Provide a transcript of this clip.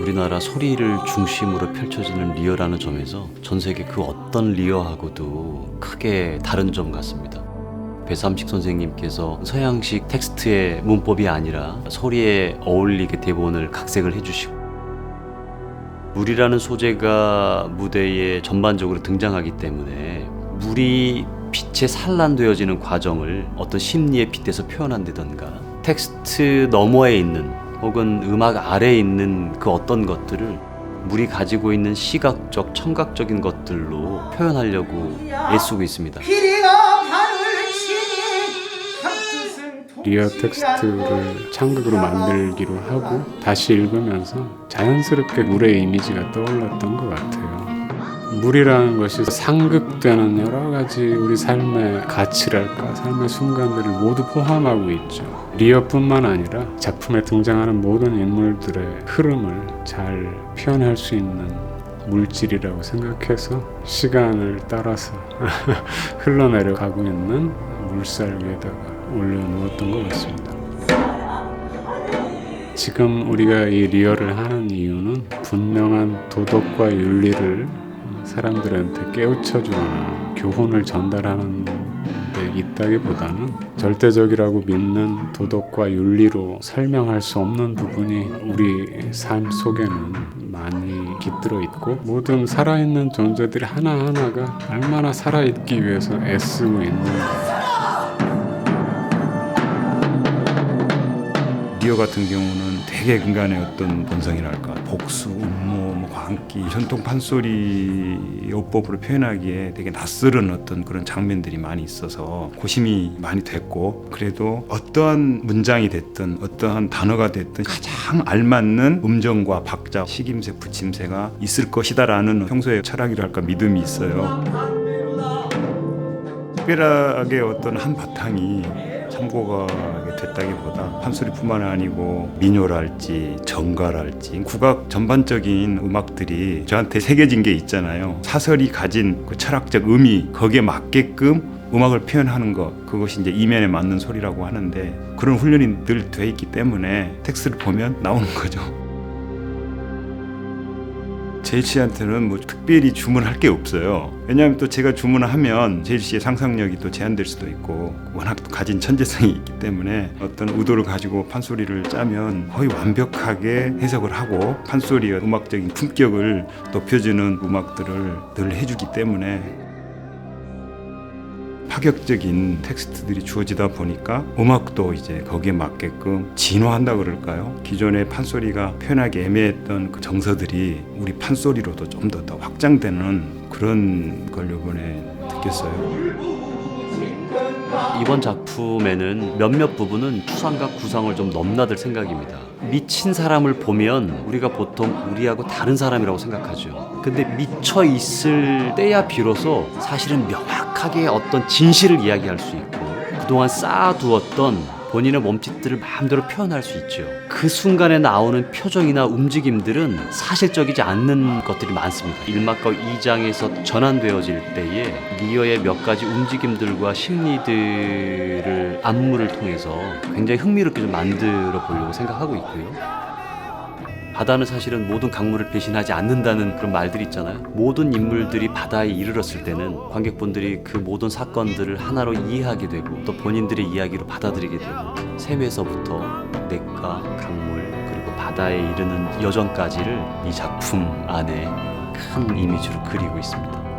우리나라 소리를 중심으로 펼쳐지는 리어라는 점에서 전 세계 그 어떤 리어하고도 크게 다른 점 같습니다. 배삼식 선생님께서 서양식 텍스트의 문법이 아니라 소리에 어울리게 대본을 각색을 해주시고, 물이라는 소재가 무대에 전반적으로 등장하기 때문에 물이 빛에 산란되어지는 과정을 어떤 심리에 빗대서 표현한다던가, 텍스트 너머에 있는 혹은 음악 아래에 있는 그 어떤 것들을 물이 가지고 있는 시각적, 청각적인 것들로 표현하려고 애쓰고 있습니다. 리어 텍스트를 창극으로 만들기로 하고 다시 읽으면서 자연스럽게 물의 이미지가 떠올랐던 것 같아요. 물이라는 것이 상극되는 여러 가지 우리 삶의 가치랄까, 삶의 순간들을 모두 포함하고 있죠. 리어뿐만 아니라 작품에 등장하는 모든 인물들의 흐름을 잘 표현할 수 있는 물질이라고 생각해서 시간을 따라서 흘러내려가고 있는 물살 위에다가 올려놓았던 것 같습니다. 지금 우리가 이 리어를 하는 이유는 분명한 도덕과 윤리를 사람들한테 깨우쳐주는 교훈을 전달하는 데 있다기보다는 절대적이라고 믿는 도덕과 윤리로 설명할 수 없는 부분이 우리 삶 속에는 많이 깃들어 있고, 모든 살아있는 존재들이 하나하나가 얼마나 살아있기 위해서 애쓰고 있는가. 리어 같은 경우는 되게 인간의 어떤 본성이랄까, 복수, 음모, 광기, 전통 판소리 요법으로 표현하기에 되게 낯설은 어떤 그런 장면들이 많이 있어서 고심이 많이 됐고, 그래도 어떠한 문장이 됐든 어떠한 단어가 됐든 가장 알맞는 음정과 박자, 식임새, 붙임새가 있을 것이다라는 평소에 철학이랄까 믿음이 있어요. 특별하게 어떤 한 바탕이 참고가 됐다기보다 판소리뿐만 아니고 민요랄지 정가랄지 국악 전반적인 음악들이 저한테 새겨진 게 있잖아요. 사설이 가진 그 철학적 의미, 거기에 맞게끔 음악을 표현하는 것, 그것이 이제 이면에 맞는 소리라고 하는데, 그런 훈련이 늘 돼 있기 때문에 텍스트를 보면 나오는 거죠. 제일 씨한테는 뭐 특별히 주문할 게 없어요. 왜냐하면 또 제가 주문을 하면 제일 씨의 상상력이 또 제한될 수도 있고, 워낙 가진 천재성이 있기 때문에 어떤 의도를 가지고 판소리를 짜면 거의 완벽하게 해석을 하고 판소리의 음악적인 품격을 높여주는 음악들을 늘 해주기 때문에 파격적인 텍스트들이 주어지다 보니까 음악도 이제 거기에 맞게끔 진화한다 그럴까요? 기존의 판소리가 표현하기 애매했던 그 정서들이 우리 판소리로도 좀 더 확장되는 그런 걸 이번에 느꼈어요. 이번 작품에는 몇몇 부분은 추상과 구상을 좀 넘나들 생각입니다. 미친 사람을 보면 우리가 보통 우리하고 다른 사람이라고 생각하죠. 근데 미쳐 있을 때야 비로소 사실은 명확하게 어떤 진실을 이야기할 수 있고, 그동안 쌓아두었던 본인의 몸짓들을 마음대로 표현할 수 있죠. 그 순간에 나오는 표정이나 움직임들은 사실적이지 않는 것들이 많습니다. 1막과 2장에서 전환되어질 때에 리어의 몇 가지 움직임들과 심리들을 안무를 통해서 굉장히 흥미롭게 좀 만들어 보려고 생각하고 있고요. 바다는 사실은 모든 강물을 배신하지 않는다는 그런 말들이 있잖아요. 모든 인물들이 바다에 이르렀을 때는 관객분들이 그 모든 사건들을 하나로 이해하게 되고, 또 본인들의 이야기로 받아들이게 되고, 샘에서부터 냇가, 강물, 그리고 바다에 이르는 여정까지를 이 작품 안에 큰 이미지로 그리고 있습니다.